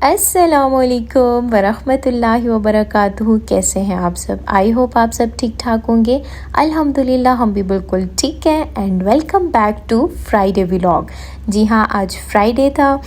अस्सलामुअलैकुम वरहमतुल्लाहि वबरकातुहू। कैसे हैं आप सब? आई होप आप सब ठीक ठाक होंगे। अल्हम्दुलिल्लाह हम भी बिल्कुल ठीक है। And welcome back to Friday vlog. जी हाँ, आज फ्राइडे था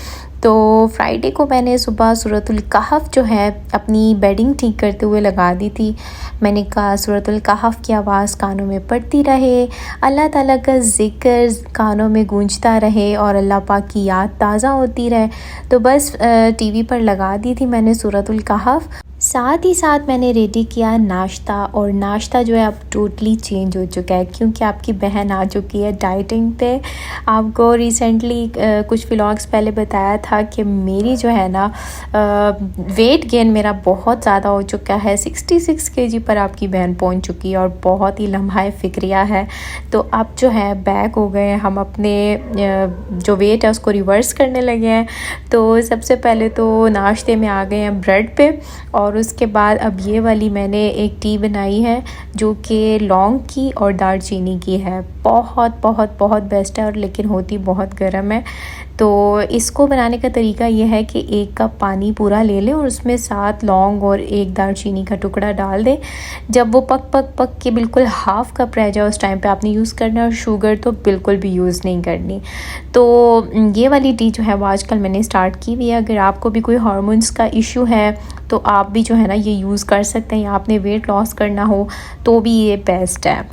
तो फ्राइडे को मैंने सुबह सूरतुल कहफ जो है अपनी बेडिंग ठीक करते हुए लगा दी थी। मैंने कहा सूरतुल कहफ की आवाज़ कानों में पड़ती रहे, अल्लाह ताला का ज़िक्र कानों में गूंजता रहे और अल्लाह पाक की याद ताज़ा होती रहे। तो बस टीवी पर लगा दी थी मैंने सूरतुल कहफ। साथ ही साथ मैंने रेडी किया नाश्ता, और नाश्ता जो है अब टोटली चेंज हो चुका है क्योंकि आपकी बहन आ चुकी है डाइटिंग पे। आपको रिसेंटली कुछ व्लॉग्स पहले बताया था कि मेरी जो है ना वेट गेन मेरा बहुत ज़्यादा हो चुका है। 66 kg पर आपकी बहन पहुंच चुकी है और बहुत ही लम्हा फ़िक्रिया है। तो अब जो है बैक हो गए, हम अपने जो वेट है उसको रिवर्स करने लगे हैं। तो सबसे पहले तो नाश्ते में आ गए हैं ब्रेड पे, और उसके बाद अब ये वाली मैंने एक टी बनाई है जो कि लौंग की और दालचीनी की है। बहुत बहुत बहुत बेस्ट है, और लेकिन होती बहुत गर्म है। तो इसको बनाने का तरीका ये है कि 1 कप पानी पूरा ले लें और उसमें 7 लौंग और 1 दालचीनी का टुकड़ा डाल दें। जब वो पक के बिल्कुल हाफ़ कप रह जाए उस टाइम पे आपने यूज़ करना है, और शुगर तो बिल्कुल भी यूज़ नहीं करनी। तो ये वाली टी जो है वो आजकल मैंने स्टार्ट की हुई है। अगर आपको भी कोई हार्मोन्स का इशू है तो आप भी जो है ना ये यूज़ कर सकते हैं, या आपने वेट लॉस करना हो तो भी ये बेस्ट है।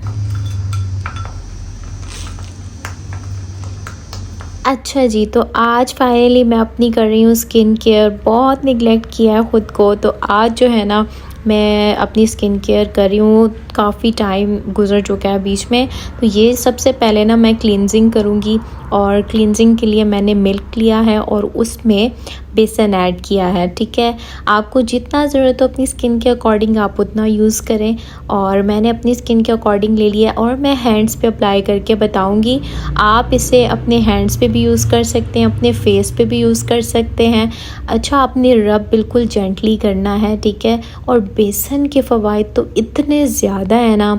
अच्छा जी, तो आज फाइनली मैं अपनी कर रही हूँ स्किन केयर। बहुत निगलेक्ट किया है ख़ुद को, तो आज जो है ना मैं अपनी स्किन केयर कर रही हूँ। काफ़ी टाइम गुज़र चुका है बीच में। तो ये सबसे पहले ना मैं क्लींजिंग करूँगी, और क्लींजिंग के लिए मैंने मिल्क लिया है और उसमें बेसन ऐड किया है। ठीक है, आपको जितना ज़रूरत हो अपनी स्किन के अकॉर्डिंग आप उतना यूज़ करें, और मैंने अपनी स्किन के अकॉर्डिंग ले लिया। और मैं हैंड्स पे अप्लाई करके बताऊंगी। आप इसे अपने हैंड्स पे भी यूज़ कर सकते हैं, अपने फेस पे भी यूज़ कर सकते हैं। अच्छा, आपने रब बिल्कुल जेंटली करना है, ठीक है। और बेसन के फ़वाइद तो इतने ज़्यादा है ना,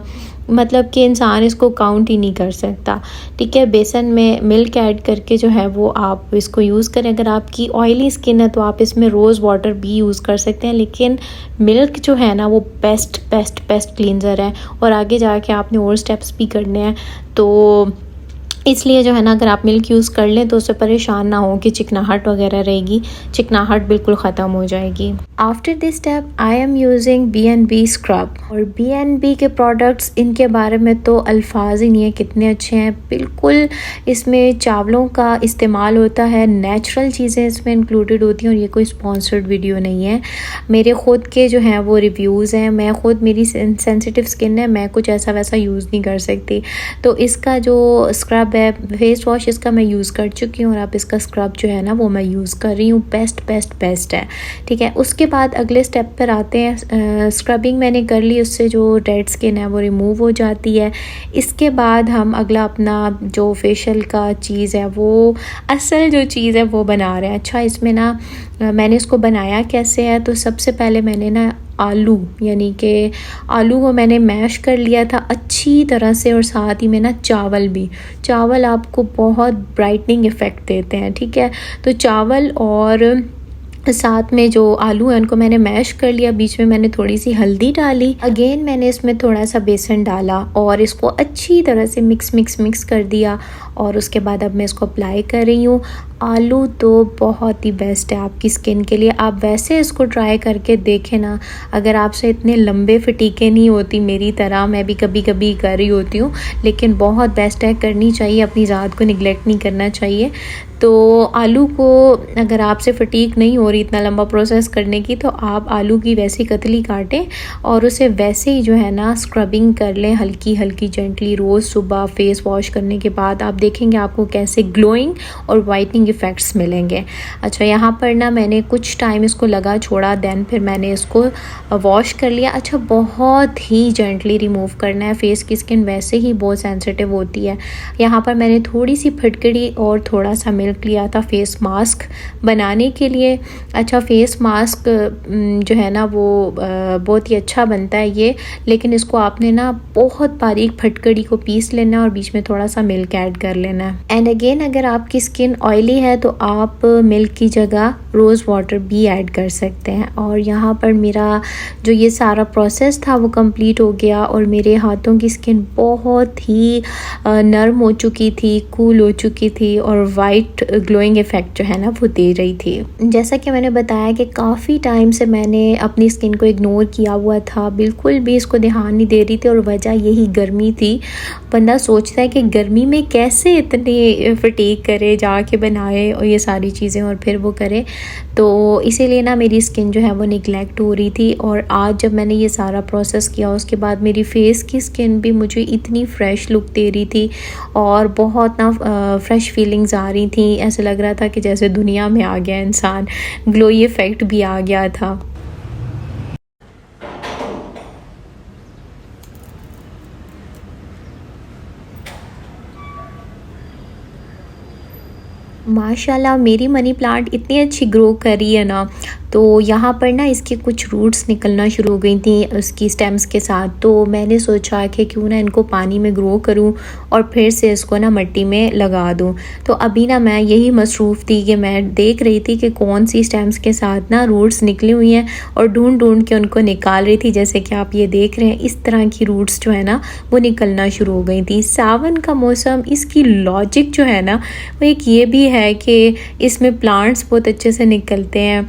मतलब कि इंसान इसको काउंट ही नहीं कर सकता। ठीक है, बेसन में मिल्क ऐड करके जो है वो आप इसको यूज़ करें। अगर आपकी ऑयली स्किन है तो आप इसमें रोज़ वाटर भी यूज़ कर सकते हैं, लेकिन मिल्क जो है ना वो बेस्ट बेस्ट बेस्ट क्लींजर है। और आगे जाके आपने और स्टेप्स भी करने हैं, तो इसलिए जो है ना अगर आप मिल्क यूज़ कर लें तो उससे परेशान ना हो कि चिकनाहट वगैरह रहेगी। चिकनाहट बिल्कुल ख़त्म हो जाएगी। After this step I am using B&B scrub. और B&B के प्रोडक्ट्स, इनके बारे में तो अल्फाज ही नहीं है कितने अच्छे हैं। बिल्कुल इसमें चावलों का इस्तेमाल होता है, नेचुरल चीज़ें इसमें इंक्लूडेड होती हैं, और ये कोई स्पॉन्सर्ड वीडियो नहीं है। मेरे ख़ुद के जो हैं वो रिव्यूज़ हैं। मैं ख़ुद, मेरी सेंसिटिव स्किन है, मैं कुछ ऐसा वैसा यूज़ नहीं कर सकती। तो इसका जो स्क्रब है, फेस वॉश इसका मैं यूज़ कर चुकी हूँ, और अब इसका स्क्रब जो है ना वो मैं यूज़ कर रही हूँ। बेस्ट बेस्ट बेस्ट है। ठीक है, उसके बाद अगले स्टेप पर आते हैं। स्क्रबिंग मैंने कर ली, उससे जो डेड स्किन है वो रिमूव हो जाती है। इसके बाद हम अगला अपना जो फेशियल का चीज़ है, वो असल जो चीज़ है वो बना रहे हैं। अच्छा, इसमें ना मैंने इसको बनाया कैसे है, तो सबसे पहले मैंने ना आलू, यानी कि आलू को मैंने मैश कर लिया था अच्छी तरह से, और साथ ही में ना चावल भी। चावल आपको बहुत ब्राइटनिंग इफ़ेक्ट देते हैं। ठीक है, तो चावल और साथ में जो आलू हैं उनको मैंने मैश कर लिया। बीच में मैंने थोड़ी सी हल्दी डाली, अगेन मैंने इसमें थोड़ा सा बेसन डाला और इसको अच्छी तरह से मिक्स कर दिया। और उसके बाद अब मैं इसको अप्लाई कर रही हूँ। आलू तो बहुत ही बेस्ट है आपकी स्किन के लिए। आप वैसे इसको ट्राई करके देखें ना, अगर आपसे इतने लंबे फटीके नहीं होती मेरी तरह, मैं भी कभी कभी कर रही होती हूँ, लेकिन बहुत बेस्ट है, करनी चाहिए, अपनी ज़ात को निगलेक्ट नहीं करना चाहिए। तो आलू को अगर आपसे फटीक नहीं हो रही इतना लंबा प्रोसेस करने की, तो आप आलू की वैसी कतली काटें और उसे वैसे ही जो है ना स्क्रबिंग कर लें, हल्की हल्की जेंटली, रोज़ सुबह फेस वॉश करने के बाद। आप देखेंगे आपको कैसे ग्लोइंग और वाइटनिंग इफ़ेक्ट्स मिलेंगे। अच्छा, यहाँ पर ना मैंने कुछ टाइम इसको लगा छोड़ा, देन फिर मैंने इसको वॉश कर लिया। अच्छा, बहुत ही जेंटली रिमूव करना है, फेस की स्किन वैसे ही बहुत सेंसिटिव होती है। यहाँ पर मैंने थोड़ी सी फटकड़ी और थोड़ा सा मिल्क लिया था फेस मास्क बनाने के लिए। अच्छा, फेस मास्क जो है ना वो बहुत ही अच्छा बनता है ये, लेकिन इसको आपने ना बहुत बारीक फटकड़ी को पीस लेना और बीच में थोड़ा सा मिल्क ऐड कर लेना। एंड अगेन, अगर आपकी स्किन ऑयली है तो आप मिल्क की जगह रोज़ वाटर भी ऐड कर सकते हैं। और यहाँ पर मेरा जो ये सारा प्रोसेस था वो कंप्लीट हो गया और मेरे हाथों की स्किन बहुत ही नरम हो चुकी थी, कूल हो चुकी थी और वाइट ग्लोइंग इफ़ेक्ट जो है ना वो दे रही थी। जैसा कि मैंने बताया कि काफ़ी टाइम से मैंने अपनी स्किन को इग्नोर किया हुआ था, बिल्कुल भी इसको ध्यान नहीं दे रही थी और वजह यही गर्मी थी। बंदा सोचता है कि गर्मी में कैसे इतनी फटीक करे, जाके बनाए और ये सारी चीज़ें और फिर वो करे, तो इसीलिए ना मेरी स्किन जो है वो निगलेक्ट हो रही थी। और आज जब मैंने ये सारा प्रोसेस किया उसके बाद मेरी फेस की स्किन भी मुझे इतनी फ़्रेश लुक दे रही थी और बहुत ना फ़्रेश फीलिंग्स आ रही थी। ऐसे लग रहा था कि जैसे दुनिया में आ गया इंसान, ग्लोई इफ़ेक्ट भी आ गया था। माशाल्लाह मेरी मनी प्लांट इतनी अच्छी ग्रो कर रही है ना, तो यहाँ पर ना इसके कुछ रूट्स निकलना शुरू हो गई थी उसकी स्टेम्स के साथ। तो मैंने सोचा कि क्यों ना इनको पानी में ग्रो करूँ और फिर से इसको ना मिट्टी में लगा दूँ। तो अभी ना मैं यही मसरूफ़ थी कि मैं देख रही थी कि कौन सी स्टेम्स के साथ ना रूट्स निकली हुई हैं और ढूंढ ढूंढ के उनको निकाल रही थी। जैसे कि आप ये देख रहे हैं, इस तरह की रूट्स जो है ना वो निकलना शुरू हो गई थी। सावन का मौसम, इसकी लॉजिक जो है ना वो एक ये भी है कि इसमें प्लांट्स बहुत अच्छे से निकलते हैं।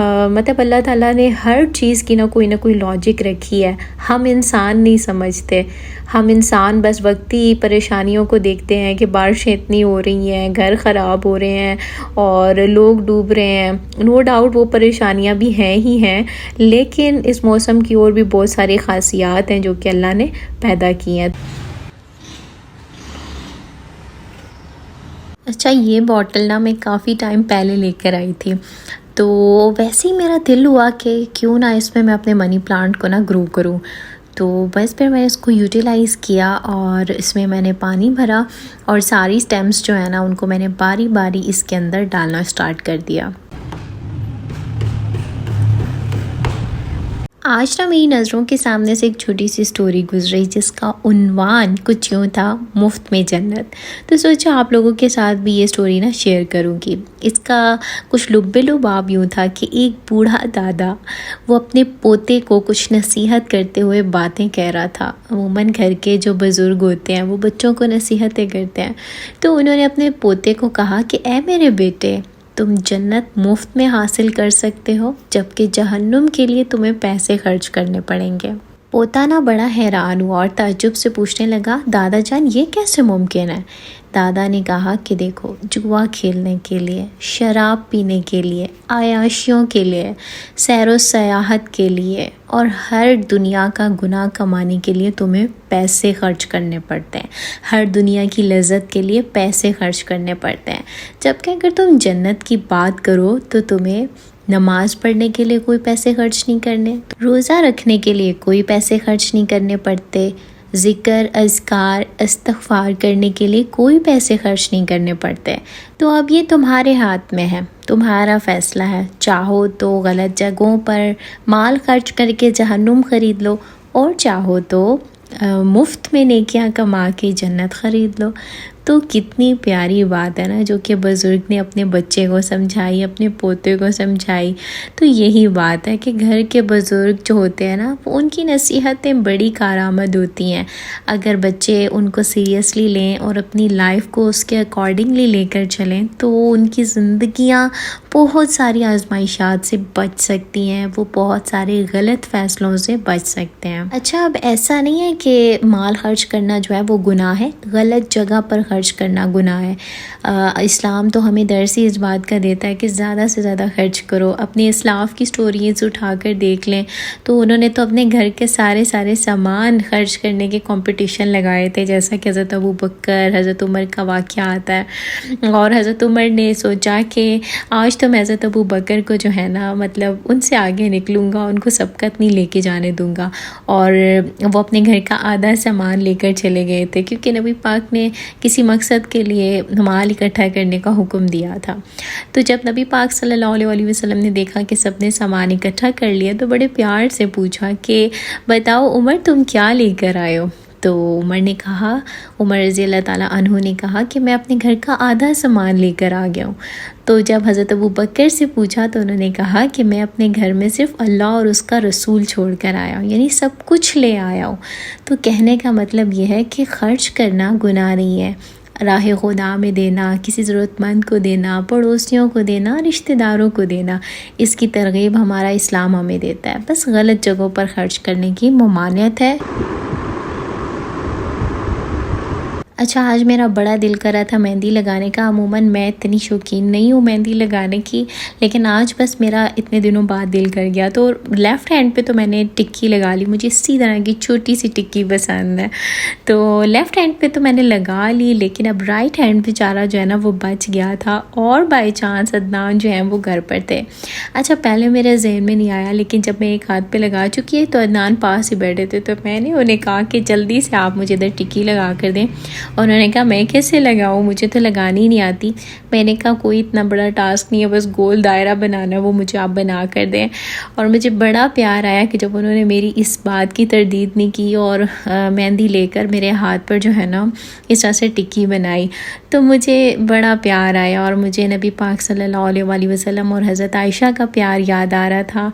मतलब अल्लाह ताला ने हर चीज़ की ना कोई लॉजिक रखी है। हम इंसान नहीं समझते, हम इंसान बस वक्ती परेशानियों को देखते हैं कि बारिशें इतनी हो रही हैं, घर ख़राब हो रहे हैं और लोग डूब रहे हैं। नो डाउट वो परेशानियां भी हैं ही हैं, लेकिन इस मौसम की और भी बहुत सारी ख़ासियात हैं जो कि अल्लाह ने पैदा की हैं। अच्छा, ये बॉटल ना मैं काफ़ी टाइम पहले लेकर आई थी, तो वैसे ही मेरा दिल हुआ कि क्यों ना इसमें मैं अपने मनी प्लांट को ना ग्रो करूं। तो बस फिर मैंने इसको यूटिलाइज़ किया और इसमें मैंने पानी भरा और सारी स्टेम्स जो है ना उनको मैंने बारी बारी इसके अंदर डालना स्टार्ट कर दिया। आज ना मेरी नज़रों के सामने से एक छोटी सी स्टोरी गुजरी जिसका उन्वान कुछ यूँ था, मुफ्त में जन्नत। तो सोचा आप लोगों के साथ भी ये स्टोरी ना शेयर करूँगी। इसका कुछ लुब्बे-लुबाब यूँ था कि एक बूढ़ा दादा वो अपने पोते को कुछ नसीहत करते हुए बातें कह रहा था। अमूमन घर के जो बुज़ुर्ग होते हैं वो बच्चों को नसीहतें करते हैं, तो उन्होंने अपने पोते को कहा कि ऐ मेरे बेटे, तुम जन्नत मुफ्त में हासिल कर सकते हो, जबकि जहन्नुम के लिए तुम्हें पैसे खर्च करने पड़ेंगे। पोता ना बड़ा हैरान हुआ और ताज्जुब से पूछने लगा, दादा जान ये कैसे मुमकिन है? दादा ने कहा कि देखो, जुआ खेलने के लिए, शराब पीने के लिए, आयाशियों के लिए, सैरो सयाहत के लिए और हर दुनिया का गुनाह कमाने के लिए तुम्हें पैसे खर्च करने पड़ते हैं। हर दुनिया की लज्जत के लिए पैसे खर्च करने पड़ते हैं। जबकि अगर तुम जन्नत की बात करो तो तुम्हें नमाज़ पढ़ने के लिए कोई पैसे खर्च नहीं करने, रोज़ा रखने के लिए कोई पैसे खर्च नहीं करने पड़ते, ज़िक्र, अज़कार, इस्तिग़फ़ार करने के लिए कोई पैसे खर्च नहीं करने पड़ते। तो अब ये तुम्हारे हाथ में है, तुम्हारा फ़ैसला है। चाहो तो गलत जगहों पर माल खर्च करके जहन्नुम ख़रीद लो और चाहो तो मुफ्त में नेकियां कमा के जन्नत ख़रीद लो। तो कितनी प्यारी बात है ना, जो कि बुज़ुर्ग ने अपने बच्चे को समझाई, अपने पोते को समझाई। तो यही बात है कि घर के बुज़ुर्ग जो होते हैं ना, वो उनकी नसीहतें बड़ी कारआमद होती हैं। अगर बच्चे उनको सीरियसली लें और अपनी लाइफ को उसके अकॉर्डिंगली लेकर चलें तो उनकी ज़िंदगियाँ बहुत सारी आजमाइशात से बच सकती हैं, वो बहुत सारे गलत फ़ैसलों से बच सकते हैं। अच्छा, अब ऐसा नहीं है कि माल खर्च करना जो है वो गुनाह है, गलत जगह पर खर्च करना गुनाह है। इस्लाम तो हमें दर्स ही इस बात का देता है कि ज़्यादा से ज़्यादा खर्च करो। अपने इस्लाफ की स्टोरीज उठाकर देख लें तो उन्होंने तो अपने घर के सारे सामान खर्च करने के कंपटीशन लगाए थे, जैसा कि हज़रत अबू बकर, हज़रत उमर का वाक़या आता है। और हज़रत उमर ने सोचा कि आज तो मैं हज़रत अबू बकर को जो है ना, मतलब उनसे आगे निकलूँगा, उनको सबकत नहीं लेके जाने दूँगा। और वो अपने घर का आधा सामान लेकर चले गए थे, क्योंकि नबी पाक ने किसी मकसद के लिए माल इकट्ठा करने का हुक्म दिया था। तो जब नबी पाक सल्लल्लाहु अलैहि वसल्लम ने देखा कि सबने सामान इकट्ठा कर लिया तो बड़े प्यार से पूछा कि बताओ उमर, तुम क्या लेकर आए हो? तो उमर रज़ी अल्लाह ताला अन्हु ने कहा कि मैं अपने घर का आधा सामान लेकर आ गया हूँ। तो जब हज़रत अबू बकर से पूछा तो उन्होंने कहा कि मैं अपने घर में सिर्फ़ अल्लाह और उसका रसूल छोड़ कर आया हूँ, यानी सब कुछ ले आया हूँ। तो कहने का मतलब ये है कि ख़र्च करना गुनाह नहीं है, राह खुदा में देना, किसी ज़रूरतमंद को देना, पड़ोसियों को देना, रिश्तेदारों को देना, इसकी तरगीब हमारा इस्लाम हमें देता है। बस गलत जगहों पर ख़र्च करने की ममानियत है। अच्छा, आज मेरा बड़ा दिल कर रहा था मेहंदी लगाने का। अमूमन मैं इतनी शौकीन नहीं हूँ मेहंदी लगाने की, लेकिन आज बस मेरा इतने दिनों बाद दिल कर गया। तो लेफ़्ट हैंड पे तो मैंने टिक्की लगा ली, मुझे इसी तरह की छोटी सी टिक्की पसंद है, तो लेफ़्ट हैंड पे तो मैंने लगा ली। लेकिन अब राइट हैंड बेचारा जो है ना वो बच गया था, और बाई चांस अदनान जो है वो घर पर थे। अच्छा, पहले मेरे जहन में नहीं आया, लेकिन जब मैं एक हाथ पे लगा चुकी है तो अदनान पास ही बैठे थे, तो मैंने उन्हें कहा कि जल्दी से आप मुझे इधर टिक्की लगा कर दें। और उन्होंने कहा मैं कैसे लगाऊँ, मुझे तो लगानी नहीं आती। मैंने कहा कोई इतना बड़ा टास्क नहीं है, बस गोल दायरा बनाना है, वो मुझे आप बना कर दें। और मुझे बड़ा प्यार आया कि जब उन्होंने मेरी इस बात की तरदीद नहीं की और मेहंदी लेकर मेरे हाथ पर जो है ना इस तरह से टिक्की बनाई, तो मुझे बड़ा प्यार आया। और मुझे नबी पाक सल्लल्लाहु अलैहि वसल्लम और हज़रत आयशा का प्यार याद आ रहा था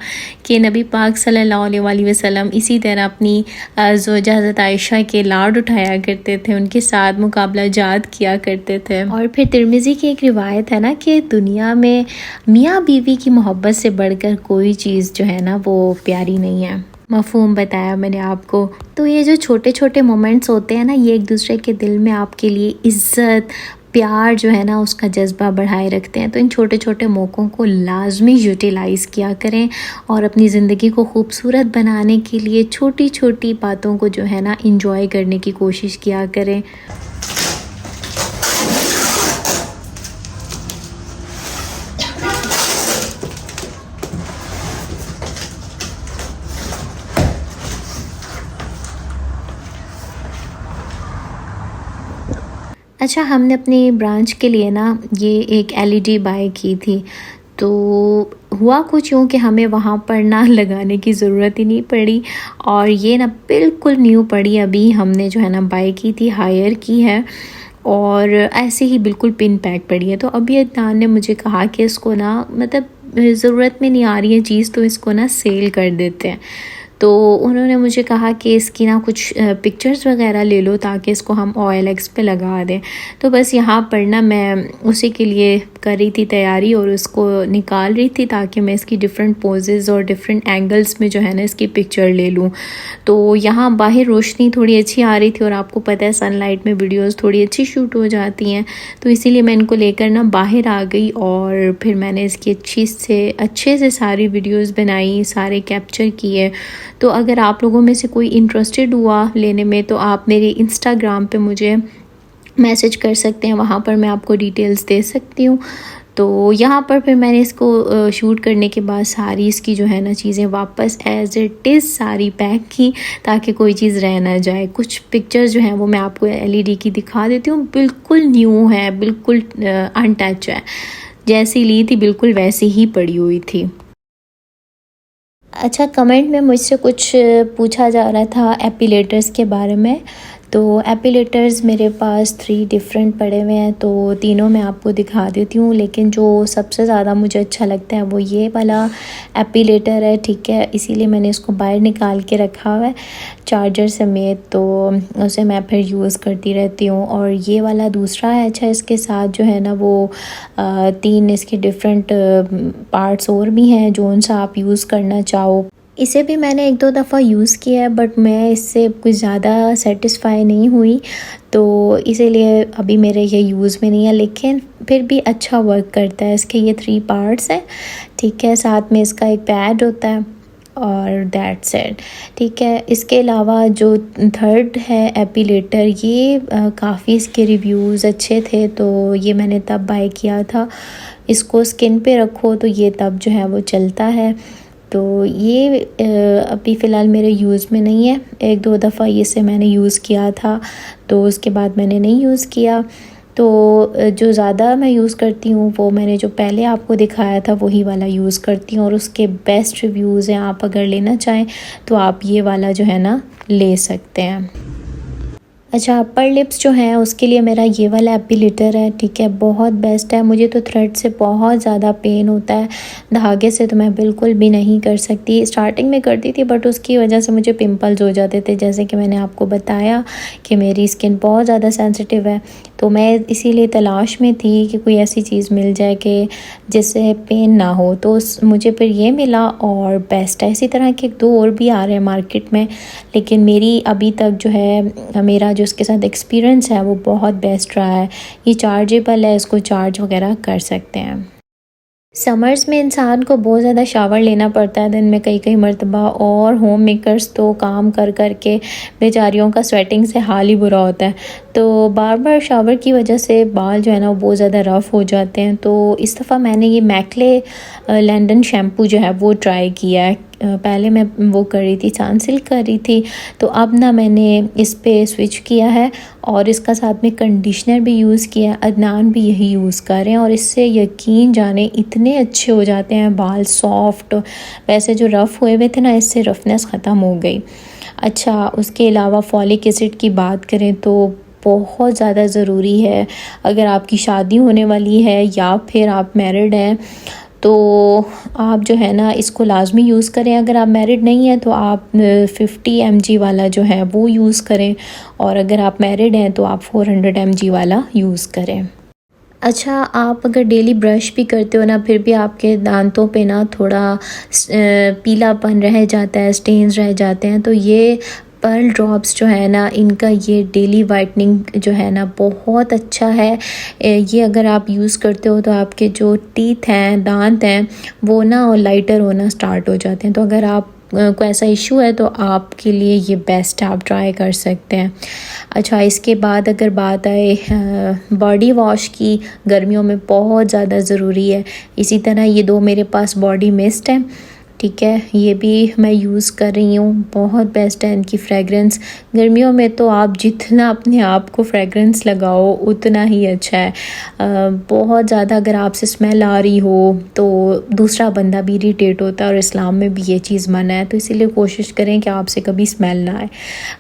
कि नबी पाक सल्लल्लाहु अलैहि वसल्लम इसी तरह अपनी ज़ौजा हज़रत आयशा के लाड उठाया करते थे, उनके साथ मुकाबला जात किया करते थे। और फिर तिरमिज़ी की एक रिवायत है ना कि दुनिया में मियाँ बीवी की मोहब्बत से बढ़कर कोई चीज़ जो है ना वो प्यारी नहीं है। मफ़हूम बताया मैंने आपको। तो ये जो छोटे छोटे मोमेंट्स होते हैं ना, ये एक दूसरे के दिल में आपके लिए इज़्ज़त, प्यार जो है ना उसका जज्बा बढ़ाए रखते हैं। तो इन छोटे छोटे मौक़ों को लाजमी यूटिलाइज़ किया करें और अपनी ज़िंदगी को खूबसूरत बनाने के लिए छोटी छोटी बातों को जो है ना इंजॉय करने की कोशिश किया करें। अच्छा, हमने अपनी ब्रांच के लिए ना ये एक एलईडी बाय की थी। तो हुआ कुछ यूँ कि हमें वहाँ पर ना लगाने की ज़रूरत ही नहीं पड़ी, और ये ना बिल्कुल न्यू पड़ी, अभी हमने जो है ना बाय की थी, हायर की है, और ऐसे ही बिल्कुल पिन पैक पड़ी है। तो अभी अदनान ने मुझे कहा कि इसको ना मतलब ज़रूरत में नहीं आ रही है चीज़, तो इसको ना सेल कर देते हैं। तो उन्होंने मुझे कहा कि इसकी ना कुछ पिक्चर्स वगैरह ले लो ताकि इसको हम OLX पे लगा दें। तो बस यहाँ पर ना मैं उसी के लिए कर रही थी तैयारी और उसको निकाल रही थी ताकि मैं इसकी डिफरेंट पोजेज़ और डिफरेंट एंगल्स में जो है ना इसकी पिक्चर ले लूँ। तो यहाँ बाहर रोशनी थोड़ी अच्छी आ रही थी, और आपको पता है सनलाइट में वीडियोज़ थोड़ी अच्छी शूट हो जाती हैं, तो इसीलिए मैं इनको लेकर ना बाहर आ गई, और फिर मैंने इसकी अच्छे से सारी वीडियोज़ बनाई, सारे कैप्चर किए। तो अगर आप लोगों में से कोई इंटरेस्टेड हुआ लेने में, तो आप मेरे इंस्टाग्राम पे मुझे मैसेज कर सकते हैं, वहाँ पर मैं आपको डिटेल्स दे सकती हूँ। तो यहाँ पर फिर मैंने इसको शूट करने के बाद सारी इसकी जो है ना चीज़ें वापस एज़ इट इज़ सारी पैक की, ताकि कोई चीज़ रह ना जाए। कुछ पिक्चर्स जो हैं वो मैं आपको LED की दिखा देती हूँ, बिल्कुल न्यू है, बिल्कुल अनटच है, जैसी ली थी बिल्कुल वैसी ही पड़ी हुई थी। अच्छा, कमेंट में मुझसे कुछ पूछा जा रहा था एपिलेटर्स के बारे में। तो एपिलेटर्स मेरे पास 3 डिफरेंट पड़े हुए हैं, तो तीनों मैं आपको दिखा देती हूँ, लेकिन जो सबसे ज़्यादा मुझे अच्छा लगता है वो ये वाला एपिलेटर है, ठीक है, इसीलिए मैंने इसको बाहर निकाल के रखा हुआ है चार्जर समेत, तो उसे मैं फिर यूज़ करती रहती हूँ। और ये वाला दूसरा है। अच्छा, इसके साथ जो है ना वो 3 इसके डिफरेंट पार्ट्स और भी हैं, जो उनसे आप यूज़ करना चाहो। इसे भी मैंने 1-2 दफ़ा यूज़ किया है, बट मैं इससे कुछ ज़्यादा सेटिस्फाई नहीं हुई, तो इसीलिए अभी मेरे ये यूज़ में नहीं है, लेकिन फिर भी अच्छा वर्क करता है। इसके ये 3 पार्ट्स हैं, ठीक है, साथ में इसका एक पैड होता है, और दैट्स इट, ठीक है। इसके अलावा जो थर्ड है एपिलेटर, ये काफ़ी इसके रिव्यूज़ अच्छे थे, तो ये मैंने तब बाय किया था। इसको स्किन पे रखो तो ये तब जो है वो चलता है। तो ये अभी फ़िलहाल मेरे यूज़ में नहीं है, 1-2 दफ़ा ये से मैंने यूज़ किया था, तो उसके बाद मैंने नहीं यूज़ किया। तो जो ज़्यादा मैं यूज़ करती हूँ वो मैंने जो पहले आपको दिखाया था वही वाला यूज़ करती हूँ, और उसके बेस्ट रिव्यूज़ हैं। आप अगर लेना चाहें तो आप ये वाला जो है ना ले सकते हैं। अच्छा, अपर लिप्स जो हैं उसके लिए मेरा ये वाला एपिलिटर है, ठीक है, बहुत बेस्ट है। मुझे तो थ्रेड से बहुत ज़्यादा पेन होता है, धागे से तो मैं बिल्कुल भी नहीं कर सकती। स्टार्टिंग में करती थी बट उसकी वजह से मुझे पिंपल्स हो जाते थे, जैसे कि मैंने आपको बताया कि मेरी स्किन बहुत ज़्यादा सेंसिटिव है। तो मैं इसीलिए तलाश में थी कि कोई ऐसी चीज़ मिल जाए कि जिससे पेन ना हो, तो मुझे फिर ये मिला और बेस्ट है। इसी तरह के 2 और भी आ रहे हैं मार्केट में, लेकिन मेरी अभी तक जो है मेरा जो इसके साथ एक्सपीरियंस है वो बहुत बेस्ट रहा है। ये चार्जेबल है, इसको चार्ज वगैरह कर सकते हैं। समर्स में इंसान को बहुत ज़्यादा शावर लेना पड़ता है दिन में कई मरतबा, और होम मेकर्स तो काम कर कर के बेचारियों का स्वेटिंग से हाल ही बुरा होता है। तो बार बार शावर की वजह से बाल जो है ना वो बहुत ज़्यादा रफ़ हो जाते हैं। तो इस दफ़ा मैंने ये मैक्ले लंदन शैम्पू जो है वो ट्राई किया है। पहले मैं वो कर रही थी, सनसिल्क कर रही थी, तो अब ना मैंने इस पे स्विच किया है और इसका साथ में कंडीशनर भी यूज़ किया है। अदनान भी यही यूज़ कर रहे हैं और इससे यकीन जाने इतने अच्छे हो जाते हैं बाल, सॉफ्ट। वैसे जो रफ़ हुए हुए थे ना, इससे रफनेस ख़त्म हो गई। अच्छा, उसके अलावा फॉलिक एसिड की बात करें तो बहुत ज़्यादा ज़रूरी है। अगर आपकी शादी होने वाली है या फिर आप मैरिड हैं तो आप जो है ना इसको लाजमी यूज़ करें। अगर आप मैरिड नहीं हैं तो आप 50 mg वाला जो है वो यूज़ करें, और अगर आप मैरिड हैं तो आप 400 mg वाला यूज़ करें। अच्छा, आप अगर डेली ब्रश भी करते हो ना, फिर भी आपके दांतों पे ना थोड़ा पीलापन रह जाता है, स्टेन्स रह जाते हैं, तो ये पर्ल ड्रॉप्स जो है ना, इनका ये डेली वाइटनिंग जो है ना बहुत अच्छा है। ये अगर आप यूज़ करते हो तो आपके जो टीथ हैं, दांत हैं, वो ना लाइटर होना स्टार्ट हो जाते हैं। तो अगर आप को ऐसा इशू है तो आपके लिए ये बेस्ट है, आप ट्राई कर सकते हैं। अच्छा, इसके बाद अगर बात आए बॉडी वॉश की, गर्मियों में बहुत ज़्यादा ज़रूरी है। इसी तरह ये 2 मेरे पास बॉडी मिस्ट है, ठीक है, ये भी मैं यूज़ कर रही हूँ, बहुत बेस्ट है इनकी फ्रेगरेंस। गर्मियों में तो आप जितना अपने आप को फ्रेगरेंस लगाओ उतना ही अच्छा है। बहुत ज़्यादा अगर आपसे स्मेल आ रही हो तो दूसरा बंदा भी इरिटेट होता है और इस्लाम में भी ये चीज़ मना है, तो इसीलिए कोशिश करें कि आपसे कभी स्मेल ना आए।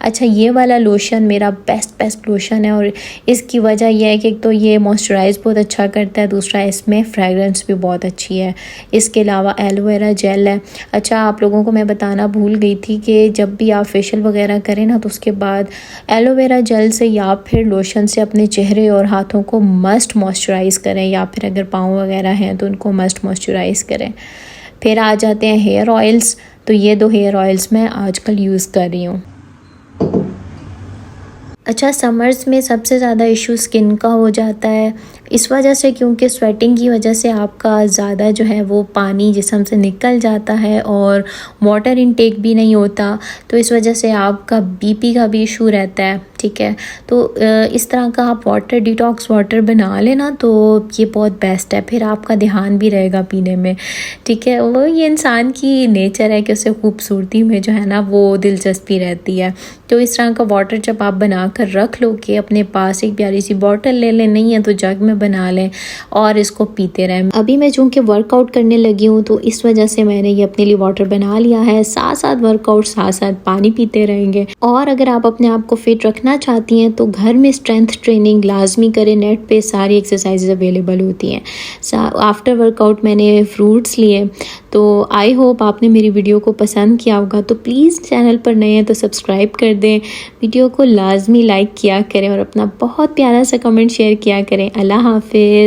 अच्छा, ये वाला लोशन मेरा बेस्ट लोशन है और इसकी वजह यह है कि एक तो ये मॉइस्चराइज़ बहुत अच्छा करता है, दूसरा इसमें फ्रेगरेंस भी बहुत अच्छी है। इसके अलावा एलोवेरा जेल है। अच्छा, आप लोगों को मैं बताना भूल गई थी कि जब भी आप फेशियल वगैरह करें ना, तो उसके बाद एलोवेरा जेल से या फिर लोशन से अपने चेहरे और हाथों को मस्ट मॉइस्चराइज़ करें, या फिर अगर पाँव वगैरह हैं तो उनको मस्ट मॉइस्चराइज़ करें। फिर आ जाते हैं हेयर ऑयल्स, तो ये 2 हेयर ऑयल्स मैं आजकल यूज़ कर रही हूँ। अच्छा, समर्स में सबसे ज़्यादा इशू स्किन का हो जाता है, इस वजह से क्योंकि स्वेटिंग की वजह से आपका ज़्यादा जो है वो पानी जिस्म से निकल जाता है और वाटर इनटेक भी नहीं होता, तो इस वजह से आपका बीपी का भी इशू रहता है, ठीक है। तो इस तरह का आप वाटर डिटॉक्स वाटर बना लेना तो ये बहुत बेस्ट है, फिर आपका ध्यान भी रहेगा पीने में, ठीक है। वो ये इंसान की नेचर है कि उसे खूबसूरती में जो है ना वो दिलचस्पी रहती है। तो इस तरह का वाटर जब आप बना कर रख लो कि अपने पास एक प्यारी सी बॉटल ले लें, नहीं है तो जग में बना लें और इसको पीते रहें। अभी मैं चूँकि वर्कआउट करने लगी हूँ तो इस वजह से मैंने ये अपने लिए वाटर बना लिया है, साथ साथ वर्कआउट साथ साथ पानी पीते रहेंगे। और अगर आप अपने आप को फिट रखना चाहती हैं तो घर में स्ट्रेंथ ट्रेनिंग लाजमी करें, नेट पे सारी एक्सरसाइजेज अवेलेबल होती हैं। आफ्टर वर्कआउट मैंने फ्रूट्स लिए, तो आई होप आपने मेरी वीडियो को पसंद किया होगा। तो प्लीज़ चैनल पर नए हैं तो सब्सक्राइब कर दें, वीडियो को लाजमी लाइक किया करें और अपना बहुत प्यारा सा कमेंट शेयर किया करें। अल्लाह हाफिज़।